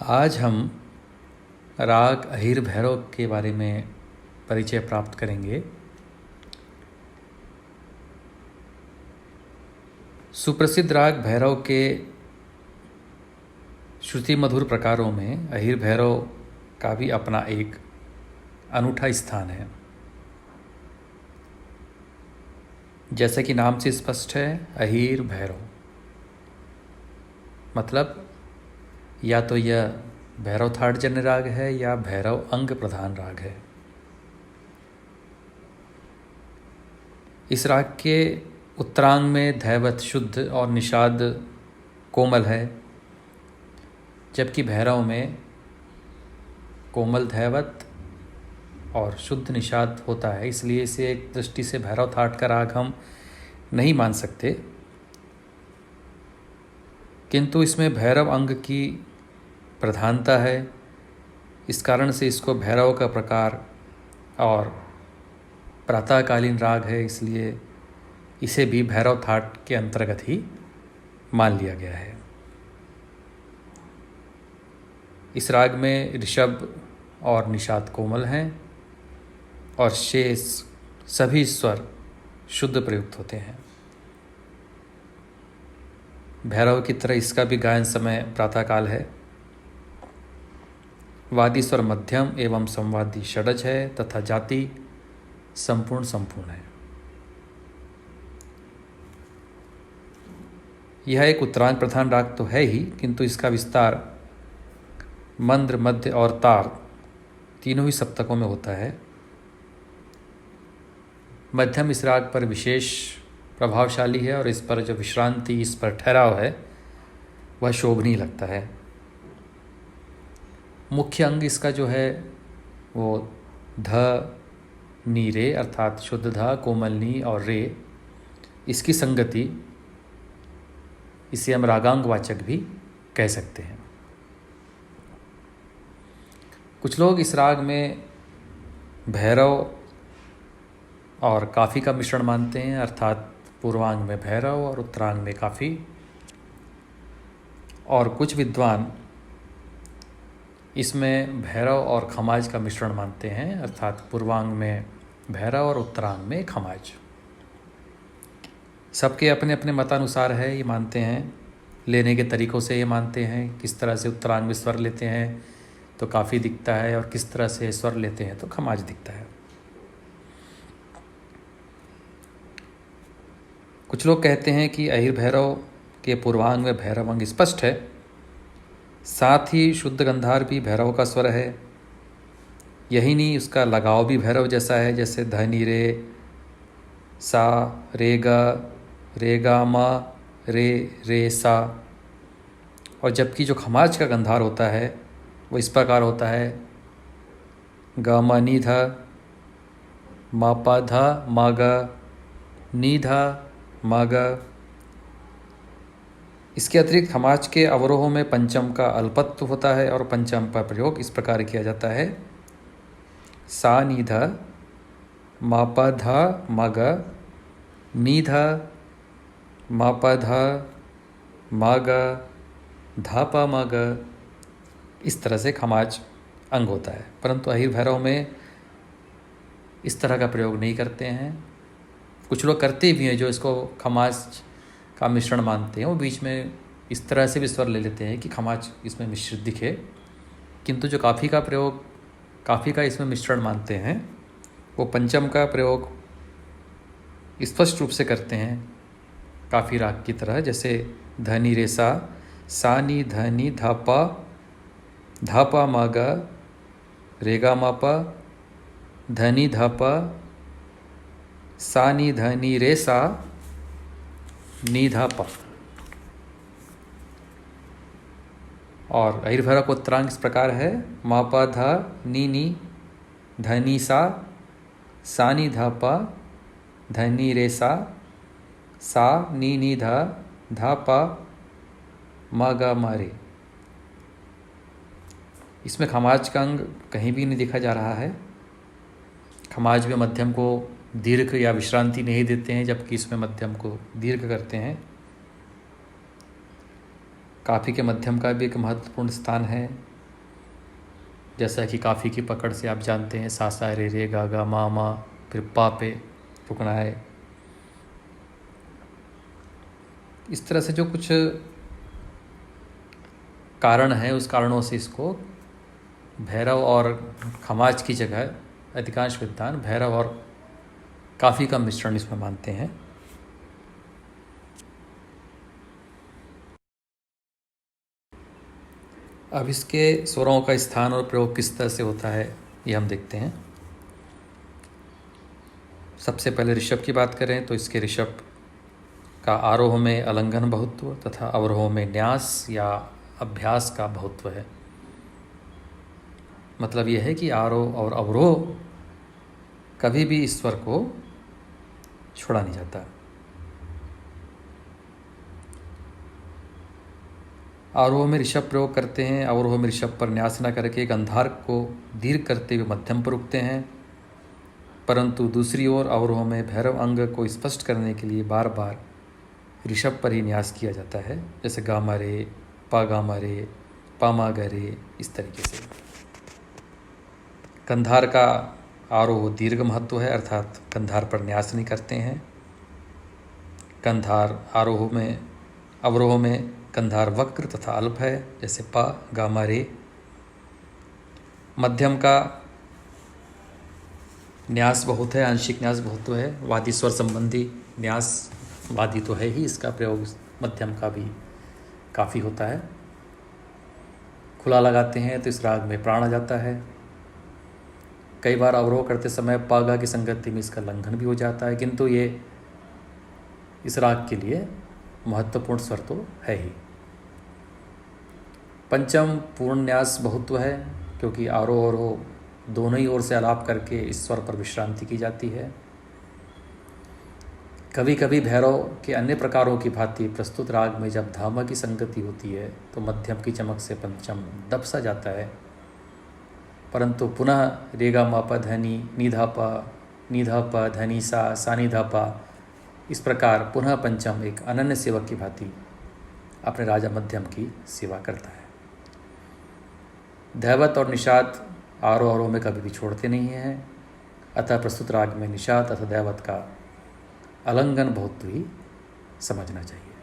आज हम राग अहिर भैरव के बारे में परिचय प्राप्त करेंगे। सुप्रसिद्ध राग भैरव के श्रुति मधुर प्रकारों में अहिर भैरव का भी अपना एक अनूठा स्थान है। जैसे कि नाम से स्पष्ट है, अहिर भैरव मतलब या तो यह भैरव थाट जन्य राग है या भैरव अंग प्रधान राग है। इस राग के उत्तरांग में धैवत शुद्ध और निषाद कोमल है, जबकि भैरव में कोमल धैवत और शुद्ध निषाद होता है। इसलिए इसे एक दृष्टि से भैरव थाट का राग हम नहीं मान सकते, किंतु इसमें भैरव अंग की प्रधानता है। इस कारण से इसको भैरव का प्रकार और प्रातःकालीन राग है, इसलिए इसे भी भैरव थाट के अंतर्गत ही मान लिया गया है। इस राग में ऋषभ और निषाद कोमल हैं और शेष सभी स्वर शुद्ध प्रयुक्त होते हैं। भैरव की तरह इसका भी गायन समय प्रातःकाल है। वादी स्वर मध्यम एवं संवादी षडज है तथा जाति संपूर्ण है। यह एक उत्तरायण प्रधान राग तो है ही, किंतु इसका विस्तार मंद्र, मध्य और तार तीनों ही सप्तकों में होता है। मध्यम इस राग पर विशेष प्रभावशाली है और इस पर जो विश्रांति, इस पर ठहराव है, वह शोभनीय लगता है। मुख्य अंग इसका जो है वो ध नी रे अर्थात शुद्ध ध, कोमल नी और रे, इसकी संगति, इसे हम रागांगवाचक भी कह सकते हैं। कुछ लोग इस राग में भैरव और काफ़ी का मिश्रण मानते हैं, अर्थात पूर्वांग में भैरव और उत्तरांग में काफ़ी। और कुछ विद्वान इसमें भैरव और खमाज का मिश्रण मानते हैं, अर्थात पूर्वांग में भैरव और उत्तरांग में खमाज। सबके अपने अपने मतानुसार है, ये मानते हैं। लेने के तरीक़ों से ये मानते हैं, किस तरह से उत्तरांग में स्वर लेते हैं तो काफ़ी दिखता है और किस तरह से स्वर लेते हैं तो खमाज दिखता है। कुछ लोग कहते हैं कि अहिर भैरव के पूर्वांग में भैरव अंग स्पष्ट है, साथ ही शुद्ध गंधार भी भैरव का स्वर है। यही नहीं, उसका लगाव भी भैरव जैसा है, जैसे धनी रे, सा, रेगा, रेगा मा, रे सा। और जबकि जो खमाज का गंधार होता है वो इस प्रकार होता है, ग म नी ध, मा पा ध मा ग, नी ध मा ग। इसके अतिरिक्त खमाज के अवरोहों में पंचम का अल्पत्व होता है और पंचम का प्रयोग इस प्रकार किया जाता है, सा नी ध, मा पा ध मा ग, नी ध, मा पा ध, मा ग, धा पा मा ग। इस तरह से खमाज अंग होता है, परंतु अहिर भैरव में इस तरह का प्रयोग नहीं करते हैं। कुछ लोग करते भी हैं जो इसको खमाज का मिश्रण मानते हैं, वो बीच में इस तरह से भी स्वर ले लेते हैं कि खमाज इसमें मिश्रित दिखे, किंतु जो काफ़ी का इसमें मिश्रण मानते हैं वो पंचम का प्रयोग स्पष्ट रूप से करते हैं, काफ़ी राग की तरह, जैसे धनी रे सा नी धनी धा पा मा ग, रेगा मा पा, धनी धा पा, सा नी धनी रे सा, नी धा पा। और अहिर भैरव का उत्तरांग इस प्रकार है, मा पा धा नी धनी सा नी धा पा, धनी रे सा नी धा पा, मा गा मा रे। इसमें खमाज का अंग कहीं भी नहीं देखा जा रहा है। खमाज में मध्यम को दीर्घ या विश्रांति नहीं देते हैं, जबकि इसमें मध्यम को दीर्घ करते हैं। काफ़ी के मध्यम का भी एक महत्वपूर्ण स्थान है। जैसा कि काफ़ी की पकड़ से आप जानते हैं, सा सा रे रे गा गा मा मा, फिर पा पे रुकना है। इस तरह से जो कुछ कारण है, उस कारणों से इसको भैरव और खमाज की जगह अधिकांश विद्वान भैरव और काफ़ी का मिश्रण इसमें मानते हैं। अब इसके स्वरों का स्थान और प्रयोग किस तरह से होता है ये हम देखते हैं। सबसे पहले ऋषभ की बात करें तो इसके ऋषभ का आरोह में अलंघन बहुत्व तथा अवरोह में न्यास या अभ्यास का बहुत्व है। मतलब यह है कि आरोह और अवरोह कभी भी इस स्वर को छोड़ा नहीं जाता। आरोह में ऋषभ प्रयोग करते हैं, अवरोह में ऋषभ पर न्यास न करके गंधार को दीर्घ करते हुए मध्यम पर रुकते हैं। परंतु दूसरी ओर अवरोह में भैरव अंग को स्पष्ट करने के लिए बार बार ऋषभ पर ही न्यास किया जाता है, जैसे गामा रे, पा गामा रे, पामा गरे, इस तरीके से। गंधार का आरोह दीर्घ महत्व है, अर्थात गंधार पर न्यास नहीं करते हैं। गंधार आरोह में अवरोह में गंधार वक्र तथा अल्प है, जैसे पा गामा रे। मध्यम का न्यास बहुत है, आंशिक न्यास बहुत है। वादी स्वर संबंधी न्यास वादी तो है ही, इसका प्रयोग मध्यम का भी काफ़ी होता है। खुला लगाते हैं तो इस राग में प्राण आ जाता है। कई बार अवरोह करते समय पागा की संगति में इसका लंघन भी हो जाता है, किंतु ये इस राग के लिए महत्वपूर्ण स्वर तो है ही। पंचम पूर्ण न्यास बहुत्व है, क्योंकि आरोह अवरोह दोनों ही ओर से आलाप करके इस स्वर पर विश्रांति की जाती है। कभी कभी भैरव के अन्य प्रकारों की भांति प्रस्तुत राग में जब धामा की संगति होती है तो मध्यम की चमक से पंचम दब सा जाता है, परंतु पुनः रेगा मापा धनी निधा पा धनी सा निधा पा, इस प्रकार पुनः पंचम एक अनन्य सेवक की भांति अपने राजा मध्यम की सेवा करता है। दैवत और निषाद आरोह अवरोह में कभी भी छोड़ते नहीं हैं, अतः प्रस्तुत राग में निषाद तथा दैवत का अलंघन बहुत ही समझना चाहिए।